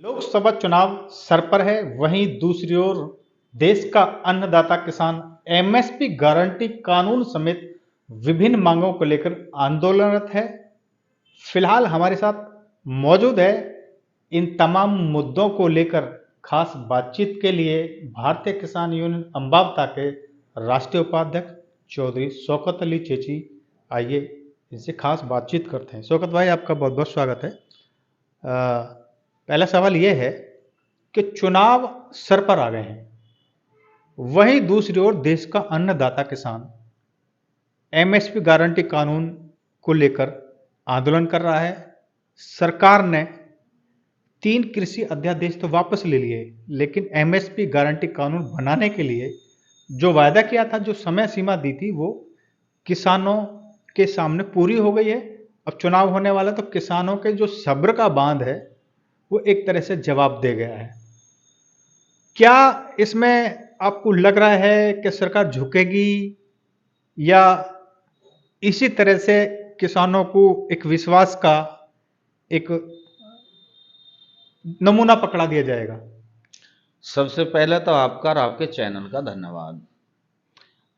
लोकसभा चुनाव सर पर है। वहीं दूसरी ओर देश का अन्नदाता किसान एमएसपी गारंटी कानून समेत विभिन्न मांगों को लेकर आंदोलनरत है। फिलहाल हमारे साथ मौजूद है इन तमाम मुद्दों को लेकर खास बातचीत के लिए भारतीय किसान यूनियन अम्बावता के राष्ट्रीय उपाध्यक्ष चौधरी शौकत अली चेची। आइए इनसे खास बातचीत करते हैं। शौकत भाई, आपका बहुत बहुत स्वागत है। पहला सवाल यह है कि चुनाव सर पर आ गए हैं, वहीं दूसरी ओर देश का अन्नदाता किसान एमएसपी गारंटी कानून को लेकर आंदोलन कर रहा है। सरकार ने 3 कृषि अध्यादेश तो वापस ले लिए, लेकिन एमएसपी गारंटी कानून बनाने के लिए जो वायदा किया था, जो समय सीमा दी थी, वो किसानों के सामने पूरी हो गई है। अब चुनाव होने वाला, तो किसानों के जो सब्र का बांध है वो एक तरह से जवाब दे गया है। क्या इसमें आपको लग रहा है कि सरकार झुकेगी, या इसी तरह से किसानों को एक विश्वास का एक नमूना पकड़ा दिया जाएगा? सबसे पहले तो आपका और आपके चैनल का धन्यवाद।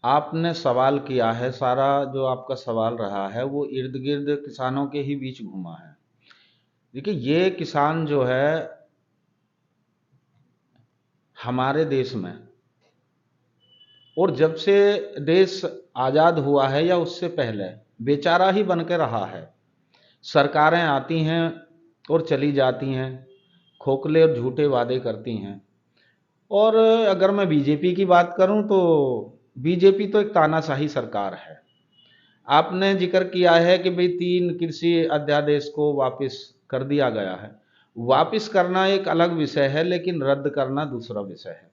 आपने सवाल किया है, सारा जो आपका सवाल रहा है वो इर्द गिर्द किसानों के ही बीच घूमा है। देखिए, ये किसान जो है हमारे देश में, और जब से देश आज़ाद हुआ है या उससे पहले, बेचारा ही बन के रहा है। सरकारें आती हैं और चली जाती हैं, खोखले और झूठे वादे करती हैं। और अगर मैं बीजेपी की बात करूं तो बीजेपी तो एक तानाशाही सरकार है। आपने जिक्र किया है कि भाई 3 कृषि अध्यादेश को वापस कर दिया गया है। वापस करना एक अलग विषय है, लेकिन रद्द करना दूसरा विषय है।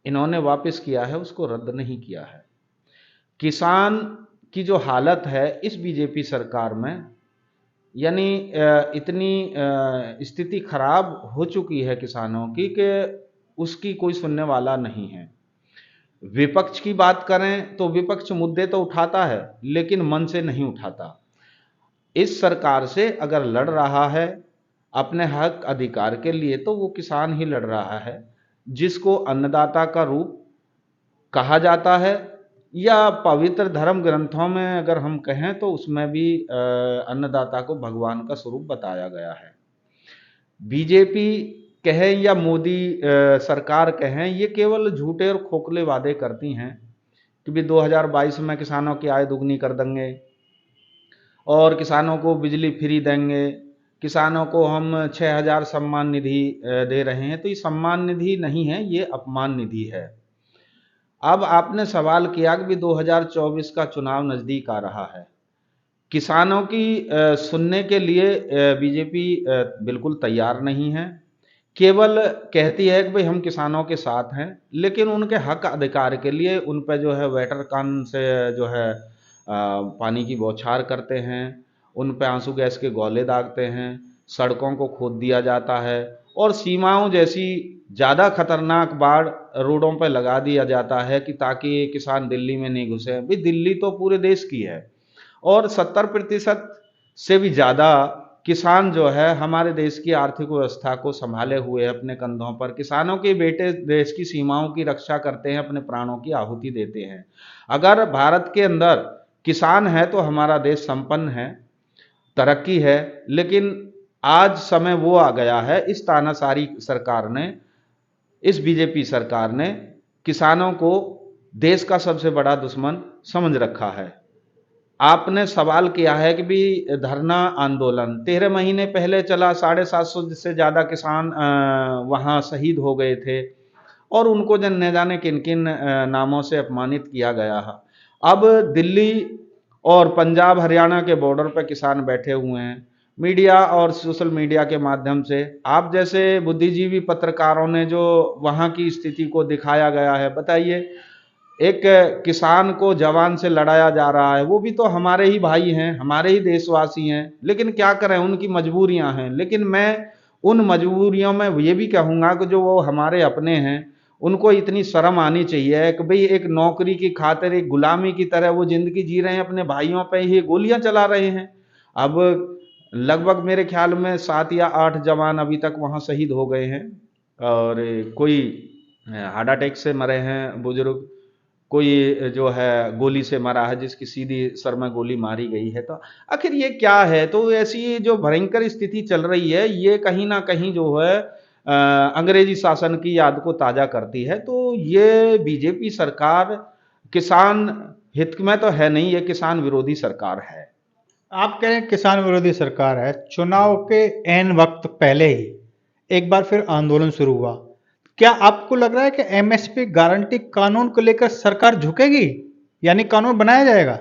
इन्होंने वापस किया है, उसको रद्द नहीं किया है। किसान की जो हालत है इस बीजेपी सरकार में, यानी इतनी स्थिति खराब हो चुकी है किसानों की कि उसकी कोई सुनने वाला नहीं है। विपक्ष की बात करें तो विपक्ष मुद्दे तो उठाता है, लेकिन मन से नहीं उठाता। इस सरकार से अगर लड़ रहा है अपने हक अधिकार के लिए, तो वो किसान ही लड़ रहा है, जिसको अन्नदाता का रूप कहा जाता है। या पवित्र धर्म ग्रंथों में अगर हम कहें तो उसमें भी अन्नदाता को भगवान का स्वरूप बताया गया है। बीजेपी कहें या मोदी सरकार कहें, ये केवल झूठे और खोखले वादे करती हैं कि भी 2022 में किसानों की आय दुगनी कर देंगे, और किसानों को बिजली फ्री देंगे, किसानों को हम 6000 सम्मान निधि दे रहे हैं। तो ये सम्मान निधि नहीं है, ये अपमान निधि है। अब आपने सवाल किया कि 2024 का चुनाव नज़दीक आ रहा है। किसानों की सुनने के लिए बीजेपी बिल्कुल तैयार नहीं है। केवल कहती है कि भाई हम किसानों के साथ हैं, लेकिन उनके हक अधिकार के लिए उन पर जो है वेटर गन से जो है पानी की बौछार करते हैं, उन पे आंसू गैस के गोले दागते हैं, सड़कों को खोद दिया जाता है, और सीमाओं जैसी ज़्यादा खतरनाक बाढ़ रोडों पर लगा दिया जाता है कि ताकि किसान दिल्ली में नहीं घुसे। भाई दिल्ली तो पूरे देश की है, और 70% से भी ज़्यादा किसान जो है हमारे देश की आर्थिक व्यवस्था को संभाले हुए अपने कंधों पर। किसानों के बेटे देश की सीमाओं की रक्षा करते हैं, अपने प्राणों की आहुति देते हैं। अगर भारत के अंदर किसान है तो हमारा देश संपन्न है, तरक्की है। लेकिन आज समय वो आ गया है, इस तानाशाही सरकार ने, इस बीजेपी सरकार ने किसानों को देश का सबसे बड़ा दुश्मन समझ रखा है। आपने सवाल किया है कि भी धरना आंदोलन 13 महीने पहले चला, 750 से ज़्यादा किसान वहाँ शहीद हो गए थे, और उनको जन न जाने किन किन नामों से अपमानित किया गया है। अब दिल्ली और पंजाब हरियाणा के बॉर्डर पर किसान बैठे हुए हैं। मीडिया और सोशल मीडिया के माध्यम से आप जैसे बुद्धिजीवी पत्रकारों ने जो वहाँ की स्थिति को दिखाया गया है, बताइए, एक किसान को जवान से लड़ाया जा रहा है, वो भी तो हमारे ही भाई हैं, हमारे ही देशवासी हैं, लेकिन क्या करें, उनकी मजबूरियां हैं। लेकिन मैं उन मजबूरियों में ये भी कहूँगा कि जो वो हमारे अपने हैं, उनको इतनी शर्म आनी चाहिए कि भाई एक नौकरी की खातिर, एक गुलामी की तरह वो जिंदगी जी रहे हैं, अपने भाइयों पे ही गोलियां चला रहे हैं। अब लगभग मेरे ख्याल में 7 या 8 जवान अभी तक वहाँ शहीद हो गए हैं। और कोई हार्ट अटैक से मरे हैं बुजुर्ग, कोई जो है गोली से मरा है, जिसकी सीधी सर में गोली मारी गई है। तो आखिर ये क्या है? तो ऐसी जो भयंकर स्थिति चल रही है, ये कहीं ना कहीं जो है अंग्रेजी शासन की याद को ताजा करती है। तो ये बीजेपी सरकार किसान हित में तो है नहीं, ये किसान विरोधी सरकार है। आप कह रहे हैं किसान विरोधी सरकार है, चुनाव के एन वक्त पहले ही एक बार फिर आंदोलन शुरू हुआ। क्या आपको लग रहा है कि एमएसपी गारंटी कानून को लेकर सरकार झुकेगी, यानी कानून बनाया जाएगा?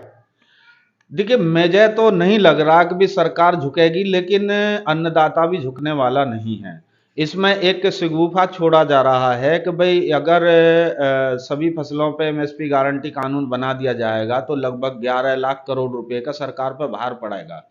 देखिए, मुझे तो नहीं लग रहा कि भी सरकार झुकेगी, लेकिन अन्नदाता भी झुकने वाला नहीं है। इसमें एक शिगुफा छोड़ा जा रहा है कि भाई अगर सभी फसलों पे एमएसपी गारंटी कानून बना दिया जाएगा तो लगभग 11 लाख करोड़ रुपए का सरकार पर भार पड़ेगा।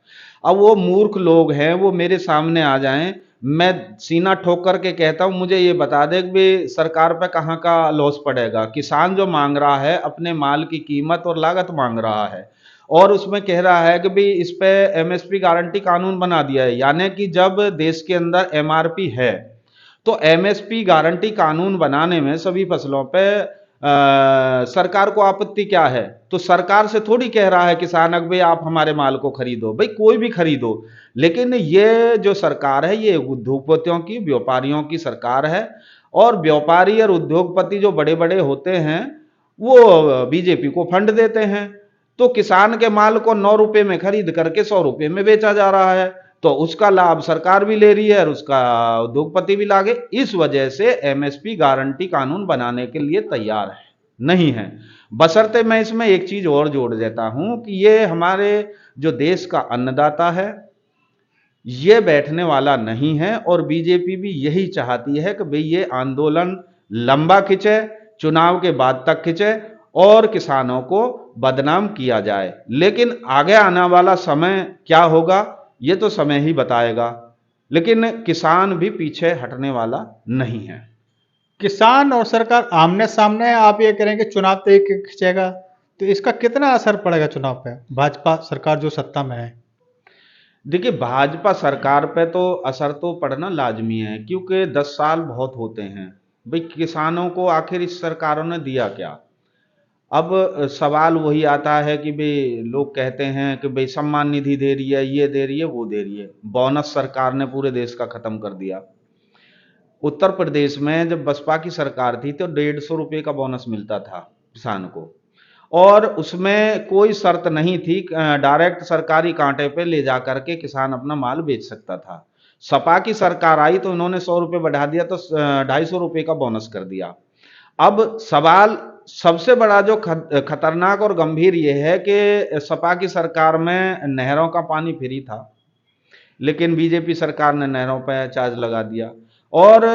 अब वो मूर्ख लोग हैं, वो मेरे सामने आ जाएं, मैं सीना ठोक कर के कहता हूं, मुझे ये बता दे कि भाई सरकार पे कहाँ का लॉस पड़ेगा। किसान जो मांग रहा है अपने माल की कीमत और लागत मांग रहा है, और उसमें कह रहा है कि भाई इस पे एमएसपी गारंटी कानून बना दिया है, यानी कि जब देश के अंदर एमआरपी है तो एमएसपी गारंटी कानून बनाने में सभी फसलों पे सरकार को आपत्ति क्या है? तो सरकार से थोड़ी कह रहा है किसान कि भाई आप हमारे माल को खरीदो, भाई कोई भी खरीदो। लेकिन ये जो सरकार है ये उद्योगपतियों की, व्यापारियों की सरकार है। और व्यापारी और उद्योगपति जो बड़े बड़े होते हैं वो बीजेपी को फंड देते हैं। तो किसान के माल को 9 रुपए में खरीद करके 100 रुपए में बेचा जा रहा है, तो उसका लाभ सरकार भी ले रही है और उसका उद्योगपति भी लागे। इस वजह से एमएसपी गारंटी कानून बनाने के लिए तैयार है नहीं है। बशर्ते मैं इसमें एक चीज और जोड़ देता हूं कि ये हमारे जो देश का अन्नदाता है ये बैठने वाला नहीं है, और बीजेपी भी यही चाहती है कि भाई ये आंदोलन लंबा खिंचे, चुनाव के बाद तक खिंचे और किसानों को बदनाम किया जाए। लेकिन आगे आने वाला समय क्या होगा ये तो समय ही बताएगा, लेकिन किसान भी पीछे हटने वाला नहीं है। किसान और सरकार आमने सामने है, आप ये करेंगे चुनाव तय खिंचेगा, तो इसका कितना असर पड़ेगा चुनाव पे, भाजपा सरकार जो सत्ता में है? देखिए, भाजपा सरकार पे तो असर तो पड़ना लाजमी है, क्योंकि 10 साल बहुत होते हैं। भाई किसानों को आखिर इस सरकारों ने दिया क्या? अब सवाल वही आता है कि भाई लोग कहते हैं कि भाई सम्मान निधि दे रही है, ये दे रही है, वो दे रही है। बोनस सरकार ने पूरे देश का खत्म कर दिया। उत्तर प्रदेश में जब बसपा की सरकार थी तो 150 रुपये का बोनस मिलता था किसान को, और उसमें कोई शर्त नहीं थी, डायरेक्ट सरकारी कांटे पे ले जा करके किसान अपना माल बेच सकता था। सपा की सरकार आई तो उन्होंने 100 रुपये बढ़ा दिया, तो 250 रुपये का बोनस कर दिया। अब सवाल सबसे बड़ा जो खतरनाक और गंभीर ये है कि सपा की सरकार में नहरों का पानी फ्री था, लेकिन बीजेपी सरकार ने नहरों पर चार्ज लगा दिया। और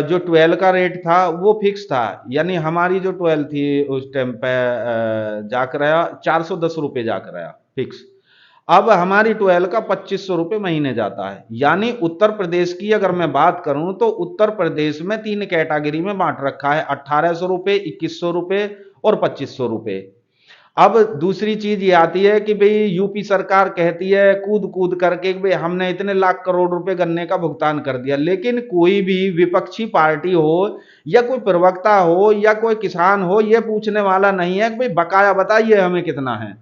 जो 12 का रेट था वो फिक्स था, यानी हमारी जो 12 थी उस टाइम पे जाकर रहा 410 रुपये जाकर रहा फिक्स। अब हमारी 12 का 2500 रुपये महीने जाता है। यानी उत्तर प्रदेश की अगर मैं बात करूं तो उत्तर प्रदेश में 3 कैटेगरी में बांट रखा है, 1800 रुपये, 2100 रुपये और 2500 रुपये। अब दूसरी चीज ये आती है कि भाई यूपी सरकार कहती है कूद कूद करके कि भाई हमने इतने लाख करोड़ रुपए गन्ने का भुगतान कर दिया, लेकिन कोई भी विपक्षी पार्टी हो या कोई प्रवक्ता हो या कोई किसान हो ये पूछने वाला नहीं है कि भाई बकाया बताइए हमें कितना है।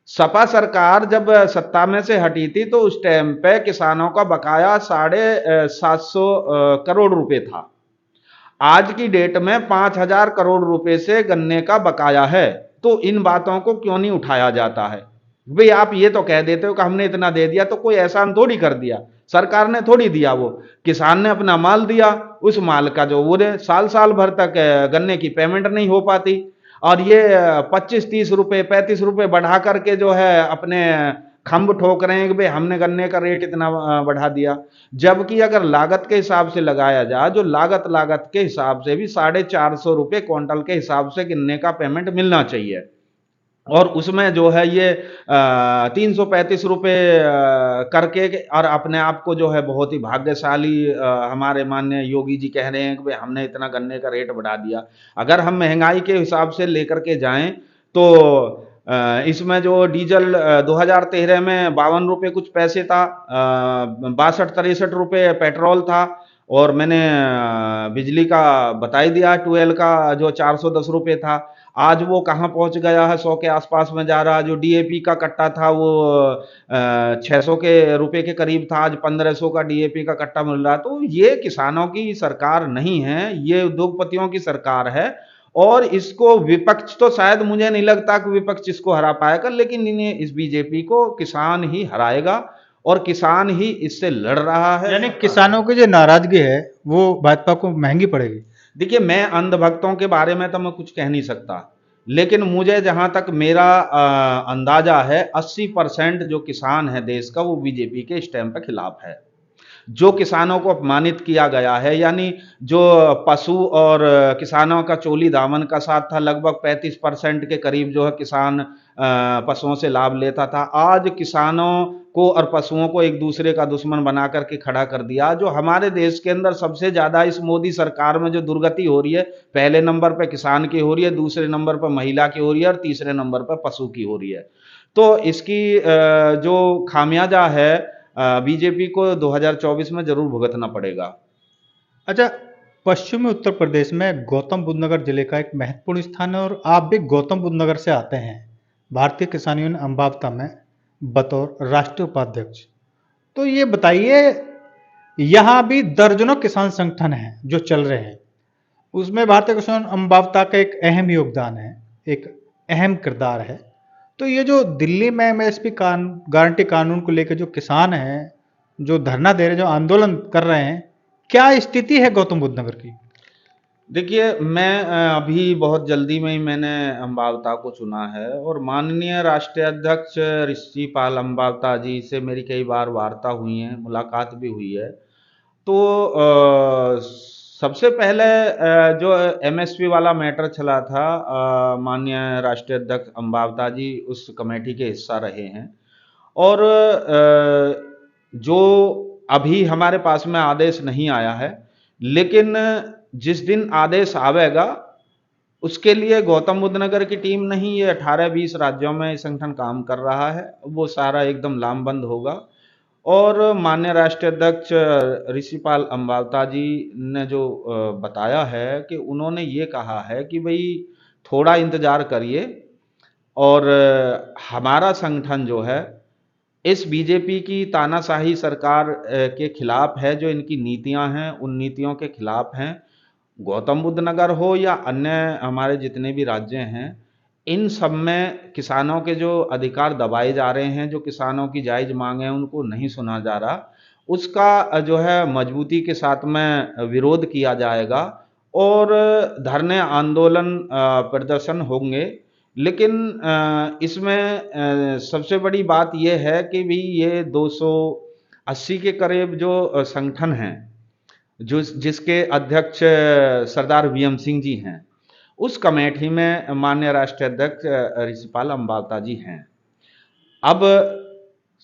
सपा सरकार जब सत्ता में से हटी थी तो उस टाइम पे किसानों का बकाया 750 करोड़ रुपए था। आज की डेट में 5,000 करोड़ रुपए से गन्ने का बकाया है। तो इन बातों को क्यों नहीं उठाया जाता है? भाई आप ये तो कह देते हो कि हमने इतना दे दिया, तो कोई एहसान थोड़ी कर दिया, सरकार ने थोड़ी दिया, वो किसान ने अपना माल दिया। उस माल का जो वो साल साल भर तक गन्ने की पेमेंट नहीं हो पाती, और ये 25-30 रुपए 35 रुपए बढ़ा करके जो है अपने खंभ ठोक रहे हैं कि भाई हमने गन्ने का रेट इतना बढ़ा दिया। जबकि अगर लागत के हिसाब से लगाया जाए, जो लागत के हिसाब से भी 450 रुपये क्विंटल के हिसाब से गन्ने का पेमेंट मिलना चाहिए, और उसमें जो है ये 335 रुपये करके, और अपने आप को जो है बहुत ही भाग्यशाली हमारे माननीय योगी जी कह रहे हैं कि भाई हमने इतना गन्ने का रेट बढ़ा दिया। अगर हम महंगाई के हिसाब से लेकर के जाएं तो इसमें जो डीजल 2013 में 52 रुपये कुछ पैसे था, 62-63 रुपये पेट्रोल था, और मैंने बिजली का बता ही दिया, 12 का जो 410 रुपये था। आज वो कहाँ पहुंच गया है, 100 के आसपास में जा रहा है। जो डीएपी का कट्टा था वो 600 रुपये के करीब था, आज 1500 का डीएपी का कट्टा मिल रहा है। तो ये किसानों की सरकार नहीं है, ये उद्योगपतियों की सरकार है। और इसको विपक्ष, तो शायद मुझे नहीं लगता कि विपक्ष इसको हरा पाएगा, लेकिन इन्हें, इस बीजेपी को किसान ही हराएगा और किसान ही इससे लड़ रहा है। यानी किसानों की जो नाराजगी है वो भाजपा को महंगी पड़ेगी। देखिए, मैं अंधभक्तों के बारे में तो मैं कुछ कह नहीं सकता, लेकिन मुझे जहां तक मेरा अंदाजा है, 80% जो किसान है देश का वो बीजेपी के स्टैंप पे खिलाफ है। जो किसानों को अपमानित किया गया है, यानी जो पशु और किसानों का चोली दामन का साथ था, लगभग 35% के करीब जो है किसान पशुओं से लाभ लेता था, आज किसानों को और पशुओं को एक दूसरे का दुश्मन बना करके खड़ा कर दिया। जो हमारे देश के अंदर सबसे ज्यादा इस मोदी सरकार में जो दुर्गति हो रही है, पहले नंबर पर किसान की हो रही है, दूसरे नंबर पर महिला की हो रही है, और तीसरे नंबर पर पशु की हो रही है। तो इसकी जो खामियाजा है, बीजेपी को 2024 में जरूर भुगतना पड़ेगा। अच्छा, पश्चिमी उत्तर प्रदेश में गौतम बुद्ध नगर जिले का एक महत्वपूर्ण स्थान है और आप भी गौतम बुद्ध नगर से आते हैं। भारतीय किसान यूनियन अम्बावता में बतौर राष्ट्रीय उपाध्यक्ष। तो ये बताइए, यहाँ भी दर्जनों किसान संगठन हैं जो चल रहे हैं, उसमें भारतीय किसान अम्बावता का एक अहम योगदान है, एक अहम किरदार है। तो ये जो दिल्ली में एमएसपी गारंटी कानून को लेकर जो किसान हैं, जो धरना दे रहे हैं, जो आंदोलन कर रहे हैं, क्या स्थिति है गौतम बुद्ध नगर की? देखिए, मैं अभी बहुत जल्दी में ही मैंने अम्बावता को चुना है, और माननीय राष्ट्रीय अध्यक्ष ऋषिपाल अम्बावता जी से मेरी कई बार वार्ता हुई है, मुलाकात भी हुई है। तो सबसे पहले जो एमएसपी वाला मैटर चला था, माननीय राष्ट्रीय अध्यक्ष अम्बावता जी उस कमेटी के हिस्सा रहे हैं। और जो अभी हमारे पास में आदेश नहीं आया है, लेकिन जिस दिन आदेश आवेगा उसके लिए गौतम बुद्ध नगर की टीम नहीं, ये 18-20 राज्यों में संगठन काम कर रहा है, वो सारा एकदम लामबंद होगा। और माननीय राष्ट्रीय अध्यक्ष ऋषिपाल अम्बावता जी ने जो बताया है कि उन्होंने ये कहा है कि भाई थोड़ा इंतजार करिए, और हमारा संगठन जो है इस बीजेपी की तानाशाही सरकार के खिलाफ है, जो इनकी नीतियां हैं उन नीतियों के खिलाफ हैं। गौतम बुद्ध नगर हो या अन्य हमारे जितने भी राज्य हैं, इन सब में किसानों के जो अधिकार दबाए जा रहे हैं, जो किसानों की जायज मांग है उनको नहीं सुना जा रहा, उसका जो है मजबूती के साथ में विरोध किया जाएगा। और धरने, आंदोलन, प्रदर्शन होंगे। लेकिन इसमें सबसे बड़ी बात यह है कि भी ये 280 के करीब जो संगठन हैं, जो जिसके अध्यक्ष सरदार वीएम सिंह जी हैं, उस कमेटी में माननीय राष्ट्रीय अध्यक्ष ऋषिपाल अम्बावता जी हैं। अब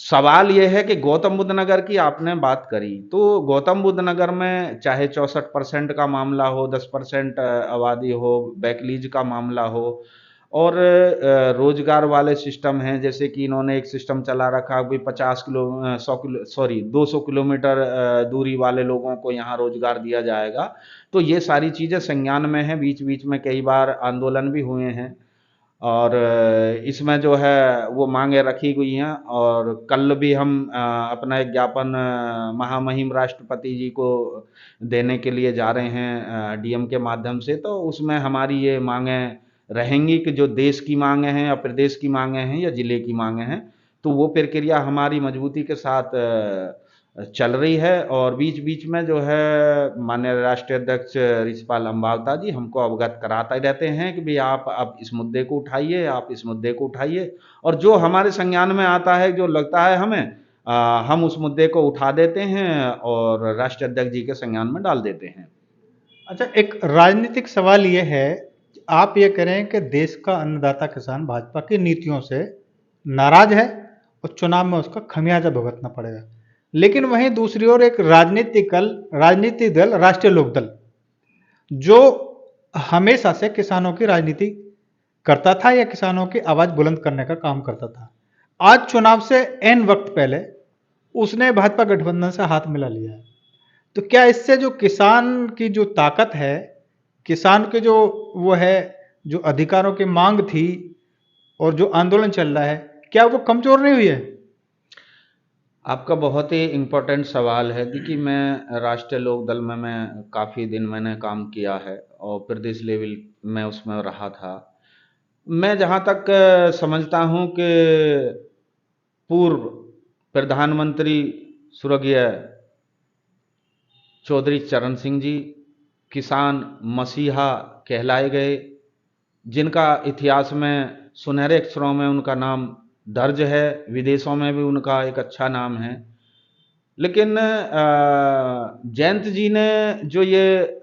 सवाल यह है कि गौतम बुद्ध नगर की आपने बात करी, तो गौतम बुद्ध नगर में चाहे 64% का मामला हो, 10% आबादी हो, बैकलीज का मामला हो, और रोजगार वाले सिस्टम हैं, जैसे कि इन्होंने एक सिस्टम चला रखा भी 200 किलोमीटर दूरी वाले लोगों को यहाँ रोजगार दिया जाएगा। तो ये सारी चीज़ें संज्ञान में हैं, बीच बीच में कई बार आंदोलन भी हुए हैं, और इसमें जो है वो मांगे रखी गई हैं। और कल भी हम अपना एक ज्ञापन महामहिम राष्ट्रपति जी को देने के लिए जा रहे हैं डीएम के माध्यम से। तो उसमें हमारी ये मांगे रहेंगी कि जो देश की मांगे हैं या प्रदेश की मांगे हैं या जिले की मांगे हैं, तो वो प्रक्रिया हमारी मजबूती के साथ चल रही है। और बीच बीच में जो है माननीय राष्ट्रीय अध्यक्ष ऋषिपाल अम्बावता जी हमको अवगत कराते रहते हैं कि भाई आप इस मुद्दे को उठाइए, आप इस मुद्दे को उठाइए, और जो हमारे संज्ञान में आता है, जो लगता है हमें, हम उस मुद्दे को उठा देते हैं और राष्ट्रीय अध्यक्ष जी के संज्ञान में डाल देते हैं। अच्छा, एक राजनीतिक सवाल ये है, आप ये कह रहे हैं कि देश का अन्नदाता किसान भाजपा की नीतियों से नाराज है और चुनाव में उसका खमियाजा भुगतना पड़ेगा, लेकिन वहीं दूसरी ओर एक राजनीतिक दल राष्ट्रीय लोकदल, जो हमेशा से किसानों की राजनीति करता था या किसानों की आवाज बुलंद करने का काम करता था। आज चुनाव से एन वक्त पहले उसने भाजपा गठबंधन से हाथ मिला लिया है। तो क्या इससे जो किसान की जो ताकत है, किसान के जो वो है, जो अधिकारों की मांग थी और जो आंदोलन चल रहा है, क्या वो कमजोर नहीं हुई है? आपका बहुत ही इम्पोर्टेंट सवाल है। देखिए, मैं राष्ट्रीय लोक दल में मैं काफ़ी दिन मैंने काम किया है और प्रदेश लेवल में उसमें रहा था। मैं जहाँ तक समझता हूँ कि पूर्व प्रधानमंत्री स्वर्गीय चौधरी चरण सिंह जी किसान मसीहा कहलाए गए, जिनका इतिहास में सुनहरे अक्षरों में उनका नाम दर्ज है, विदेशों में भी उनका एक अच्छा नाम है। लेकिन जयंत जी ने जो ये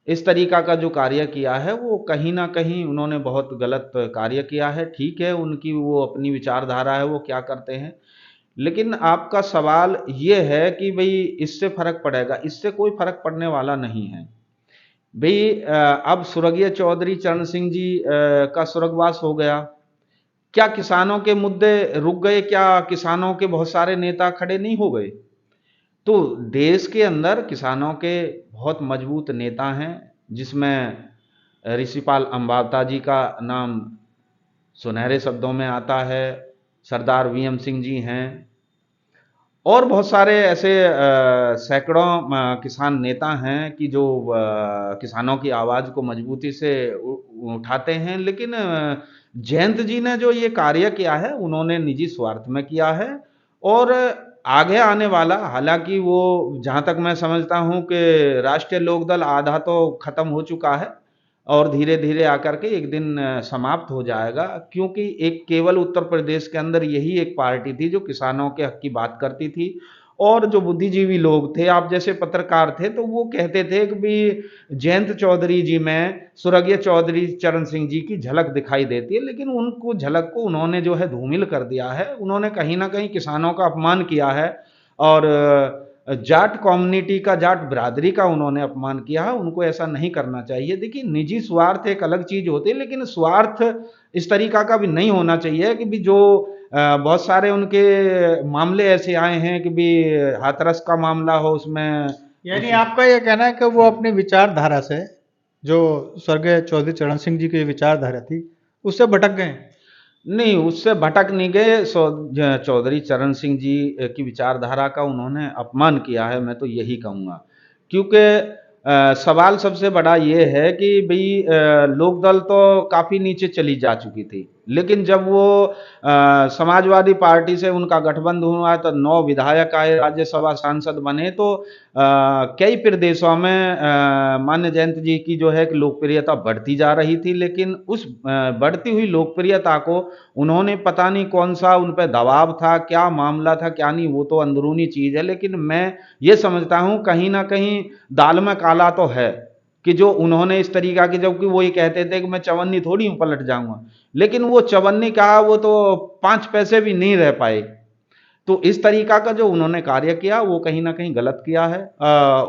इस तरीका का जो कार्य किया है, वो कहीं ना कहीं उन्होंने बहुत गलत कार्य किया है। ठीक है, उनकी वो अपनी विचारधारा है, वो क्या करते हैं। लेकिन आपका सवाल ये है कि भाई इससे फर्क पड़ेगा, इससे कोई फर्क पड़ने वाला नहीं है भाई। अब स्वर्गीय चौधरी चरण सिंह जी का स्वर्गवास हो गया, क्या किसानों के मुद्दे रुक गए? क्या किसानों के बहुत सारे नेता खड़े नहीं हो गए? तो देश के अंदर किसानों के बहुत मजबूत नेता हैं, जिसमें ऋषिपाल अम्बावता जी का नाम सुनहरे शब्दों में आता है, सरदार वीएम सिंह जी हैं, और बहुत सारे ऐसे सैकड़ों किसान नेता हैं कि जो किसानों की आवाज़ को मजबूती से उठाते हैं। लेकिन जयंत जी ने जो ये कार्य किया है, उन्होंने निजी स्वार्थ में किया है। और आगे आने वाला, हालांकि वो, जहाँ तक मैं समझता हूँ कि राष्ट्रीय लोकदल आधा तो खत्म हो चुका है और धीरे धीरे आकर के एक दिन समाप्त हो जाएगा, क्योंकि एक केवल उत्तर प्रदेश के अंदर यही एक पार्टी थी जो किसानों के हक की बात करती थी। और जो बुद्धिजीवी लोग थे, आप जैसे पत्रकार थे, तो वो कहते थे कि भी जयंत चौधरी जी में स्वर्गीय चौधरी चरण सिंह जी की झलक दिखाई देती है। लेकिन उनको झलक को उन्होंने जो है धूमिल कर दिया है। उन्होंने कहीं ना कहीं किसानों का अपमान किया है और जाट कम्युनिटी का, जाट बिरादरी का उन्होंने अपमान किया है। उनको ऐसा नहीं करना चाहिए। देखिए, निजी स्वार्थ एक अलग चीज होती है, लेकिन स्वार्थ इस तरीका का भी नहीं होना चाहिए कि भी जो बहुत सारे उनके मामले ऐसे आए हैं कि भी हाथरस का मामला हो उसमें यानी उस आपका ये कहना है कि वो अपनी विचारधारा से, जो स्वर्गीय चौधरी चरण सिंह जी की विचारधारा थी, उससे भटक गए? नहीं, उससे भटक नहीं गए। चौधरी चरण सिंह जी की विचारधारा का उन्होंने अपमान किया है, मैं तो यही कहूँगा। क्योंकि सवाल सबसे बड़ा ये है कि भाई लोकदल तो काफ़ी नीचे चली जा चुकी थी, लेकिन जब वो समाजवादी पार्टी से उनका गठबंधन हुआ तो 9 विधायक आए, राज्यसभा सांसद बने, तो कई प्रदेशों में मान्य जयंत जी की जो है कि लोकप्रियता बढ़ती जा रही थी। लेकिन उस बढ़ती हुई लोकप्रियता को उन्होंने, पता नहीं कौन सा उन पर दबाव था, क्या मामला था, क्या नहीं, वो तो अंदरूनी चीज़ है। लेकिन मैं ये समझता हूँ कहीं ना कहीं दाल में काला तो है कि जो उन्होंने इस तरीका की, जबकि वो ये कहते थे कि मैं चवन्नी थोड़ी हूँ पलट जाऊंगा, लेकिन वो चवन्नी कहा, वो तो 5 पैसे भी नहीं रह पाए। तो इस तरीका का जो उन्होंने कार्य किया, वो कहीं ना कहीं गलत किया है।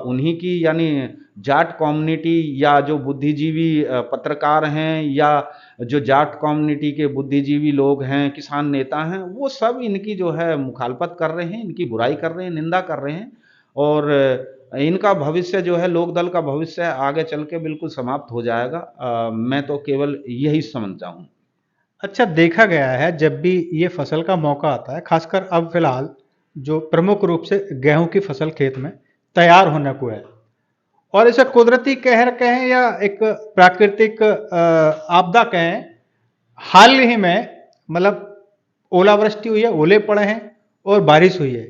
उन्हीं की, यानी जाट कम्युनिटी या जो बुद्धिजीवी पत्रकार हैं, या जो जाट कम्युनिटी के बुद्धिजीवी लोग हैं, किसान नेता हैं, वो सब इनकी जो है मुखालफत कर रहे हैं, इनकी बुराई कर रहे हैं, निंदा कर रहे हैं। और इनका भविष्य जो है, लोकदल का भविष्य आगे चल के बिल्कुल समाप्त हो जाएगा। मैं तो केवल यही समझता हूँ। अच्छा, देखा गया है जब भी ये फसल का मौका आता है, खासकर अब फिलहाल जो प्रमुख रूप से गेहूं की फसल खेत में तैयार होने को है, और इसे कुदरती कहर कहें या एक प्राकृतिक आपदा कहें, हाल ही में मतलब ओलावृष्टि हुई है, ओले पड़े हैं और बारिश हुई है।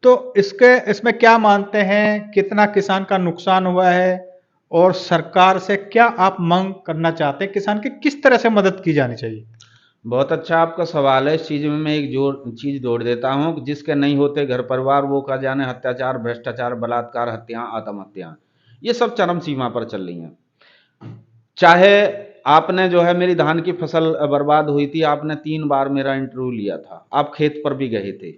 तो इसमें क्या मानते हैं, कितना किसान का नुकसान हुआ है, और सरकार से क्या आप मांग करना चाहते हैं, किसान की किस तरह से मदद की जानी चाहिए? बहुत अच्छा आपका सवाल है। इस चीज़ में मैं एक चीज़ जोड़ देता हूँ कि जिसके नहीं होते घर परिवार, वो का जाने अत्याचार, भ्रष्टाचार, बलात्कार, हत्या, आत्महत्या, ये सब चरम सीमा पर चल रही हैं। चाहे आपने जो है, मेरी धान की फसल बर्बाद हुई थी, आपने 3 बार मेरा इंटरव्यू लिया था, आप खेत पर भी गए थे,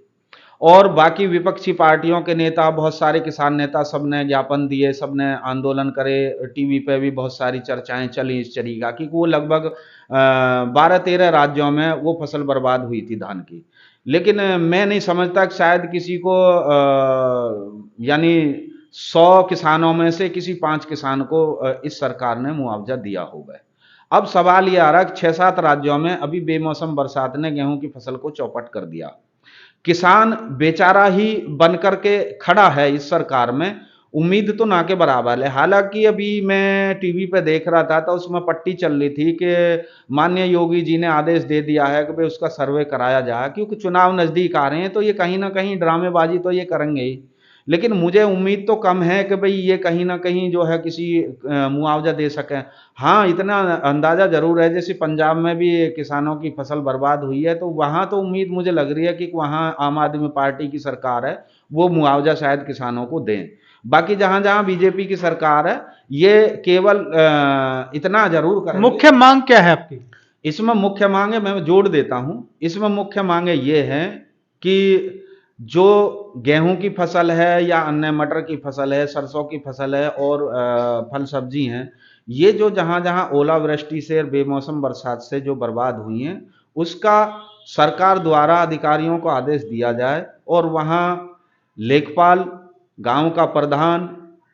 और बाकी विपक्षी पार्टियों के नेता, बहुत सारे किसान नेता, सबने ज्ञापन दिए, सबने आंदोलन करे, टीवी पे भी बहुत सारी चर्चाएं चली इस तरीका की, वो लगभग 12-13 राज्यों में वो फसल बर्बाद हुई थी धान की। लेकिन मैं नहीं समझता कि शायद किसी को यानी 100 किसानों में से किसी 5 किसान को इस सरकार ने मुआवजा दिया होगा। अब सवाल ये आ रहा है कि 6-7 राज्यों में अभी बेमौसम बरसात ने गेहूं की फसल को चौपट कर दिया। किसान बेचारा ही बन करके खड़ा है इस सरकार में, उम्मीद तो ना के बराबर है। हालांकि अभी मैं टीवी पे देख रहा था तो उसमें पट्टी चल रही थी कि माननीय योगी जी ने आदेश दे दिया है कि भाई उसका सर्वे कराया जाए, क्योंकि चुनाव नजदीक आ रहे हैं तो ये कहीं ना कहीं ड्रामेबाजी तो ये करेंगे ही। लेकिन मुझे उम्मीद तो कम है कि भाई ये कहीं ना कहीं जो है किसी मुआवजा दे सकें। हाँ, इतना अंदाजा जरूर है, जैसे पंजाब में भी किसानों की फसल बर्बाद हुई है तो वहां तो उम्मीद मुझे लग रही है कि वहां आम आदमी पार्टी की सरकार है, वो मुआवजा शायद किसानों को दें। बाकी जहां जहां बीजेपी की सरकार है, ये केवल इतना जरूर करेंगे। मुख्य मांग क्या है आपकी? इसमें मुख्य मांगे मैं जोड़ देता हूं। इसमें मुख्य मांगे ये हैं कि जो गेहूं की फसल है या अन्य मटर की फसल है, सरसों की फसल है और फल सब्जी हैं, ये जो जहां जहां ओलावृष्टि से और बेमौसम बरसात से जो बर्बाद हुई हैं, उसका सरकार द्वारा अधिकारियों को आदेश दिया जाए और वहां लेखपाल, गांव का प्रधान,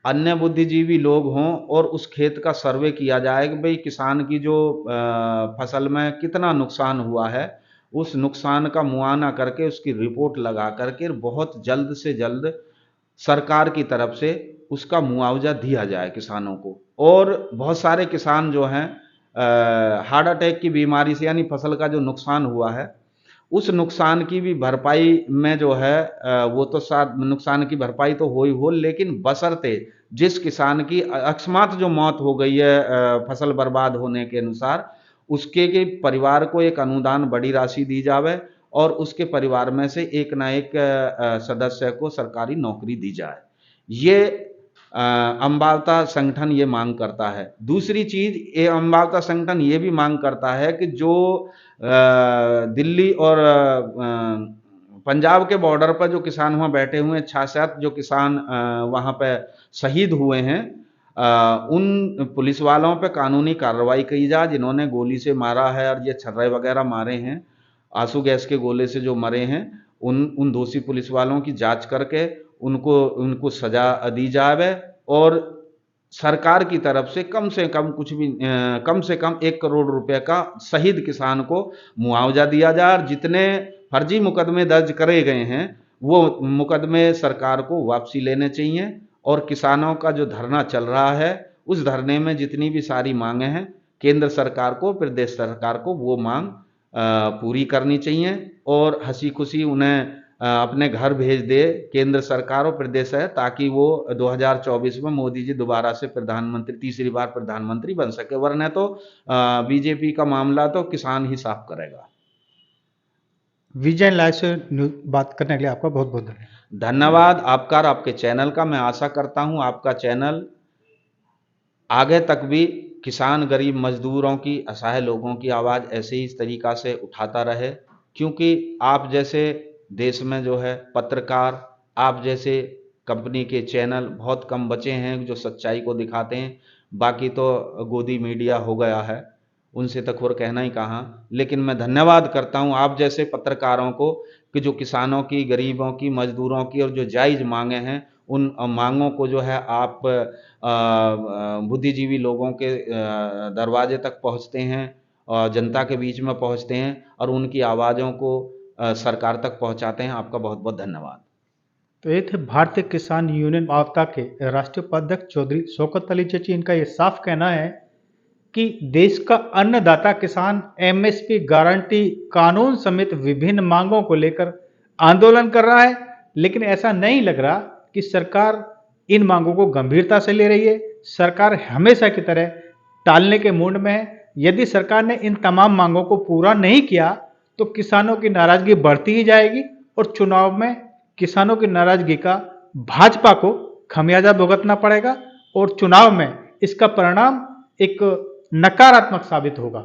अन्य बुद्धिजीवी लोग हों और उस खेत का सर्वे किया जाए कि भाई किसान की जो फसल में कितना नुकसान हुआ है, उस नुकसान का मुआयना करके उसकी रिपोर्ट लगा करके बहुत जल्द से जल्द सरकार की तरफ से उसका मुआवजा दिया जाए किसानों को। और बहुत सारे किसान जो हैं हार्ट अटैक की बीमारी से, यानी फसल का जो नुकसान हुआ है उस नुकसान की भी भरपाई में जो है वो तो साथ नुकसान की भरपाई तो हो ही हो, लेकिन बशर्ते जिस किसान की अकस्मात जो मौत हो गई है फसल बर्बाद होने के अनुसार, उसके के परिवार को एक अनुदान बड़ी राशि दी जावे और उसके परिवार में से एक ना एक सदस्य को सरकारी नौकरी दी जाए। ये अम्बावता संगठन ये मांग करता है। दूसरी चीज, ये अम्बावता संगठन ये भी मांग करता है कि जो दिल्ली और पंजाब के बॉर्डर पर जो किसान वहां बैठे हुए हैं, 66 जो किसान वहां पे शहीद हुए हैं, उन पुलिस वालों पे कानूनी कार्रवाई की जाए जिन्होंने गोली से मारा है और ये छर्रे वगैरह मारे हैं, आंसू गैस के गोले से जो मरे हैं, उन दोषी पुलिस वालों की जांच करके उनको सजा दी जाए और सरकार की तरफ से कम कुछ भी कम से कम 1 करोड़ रुपए का शहीद किसान को मुआवजा दिया जाए। और जितने फर्जी मुकदमे दर्ज करे गए हैं वो मुकदमे सरकार को वापसी लेने चाहिए और किसानों का जो धरना चल रहा है उस धरने में जितनी भी सारी मांगे हैं केंद्र सरकार को, प्रदेश सरकार को वो मांग पूरी करनी चाहिए और हंसी खुशी उन्हें अपने घर भेज दे केंद्र सरकार और प्रदेश है, ताकि वो 2024 में मोदी जी दोबारा से प्रधानमंत्री, तीसरी बार प्रधानमंत्री बन सके। वरना तो बीजेपी का मामला तो किसान ही साफ करेगा। विजय लाइव से बात करने के लिए आपका बहुत बहुत धन्यवाद। धन्यवाद आपका और आपके चैनल का। मैं आशा करता हूं आपका चैनल आगे तक भी किसान, गरीब मजदूरों की, असहाय लोगों की आवाज़ ऐसे ही इस तरीका से उठाता रहे, क्योंकि आप जैसे देश में जो है पत्रकार, आप जैसे कंपनी के चैनल बहुत कम बचे हैं जो सच्चाई को दिखाते हैं। बाकी तो गोदी मीडिया हो गया है, उनसे तक और कहना ही कहाँ। लेकिन मैं धन्यवाद करता हूँ आप जैसे पत्रकारों को कि जो किसानों की, गरीबों की, मजदूरों की और जो जायज़ मांगे हैं उन मांगों को जो है आप बुद्धिजीवी लोगों के दरवाजे तक पहुंचते हैं और जनता के बीच में पहुंचते हैं और उनकी आवाज़ों को सरकार तक पहुंचाते हैं। आपका बहुत बहुत धन्यवाद। तो ये थे भारतीय किसान यूनियन अम्बावता के राष्ट्रीय उपाध्यक्ष चौधरी शौकत अली चेची। इनका ये साफ कहना है कि देश का अन्नदाता किसान एमएसपी गारंटी कानून समेत विभिन्न मांगों को लेकर आंदोलन कर रहा है, लेकिन ऐसा नहीं लग रहा कि सरकार इन मांगों को गंभीरता से ले रही है। सरकार हमेशा की तरह टालने के मूड में है। यदि सरकार ने इन तमाम मांगों को पूरा नहीं किया तो किसानों की नाराजगी बढ़ती ही जाएगी और चुनाव में किसानों की नाराजगी का भाजपा को खमियाजा भुगतना पड़ेगा और चुनाव में इसका परिणाम एक नकारात्मक साबित होगा।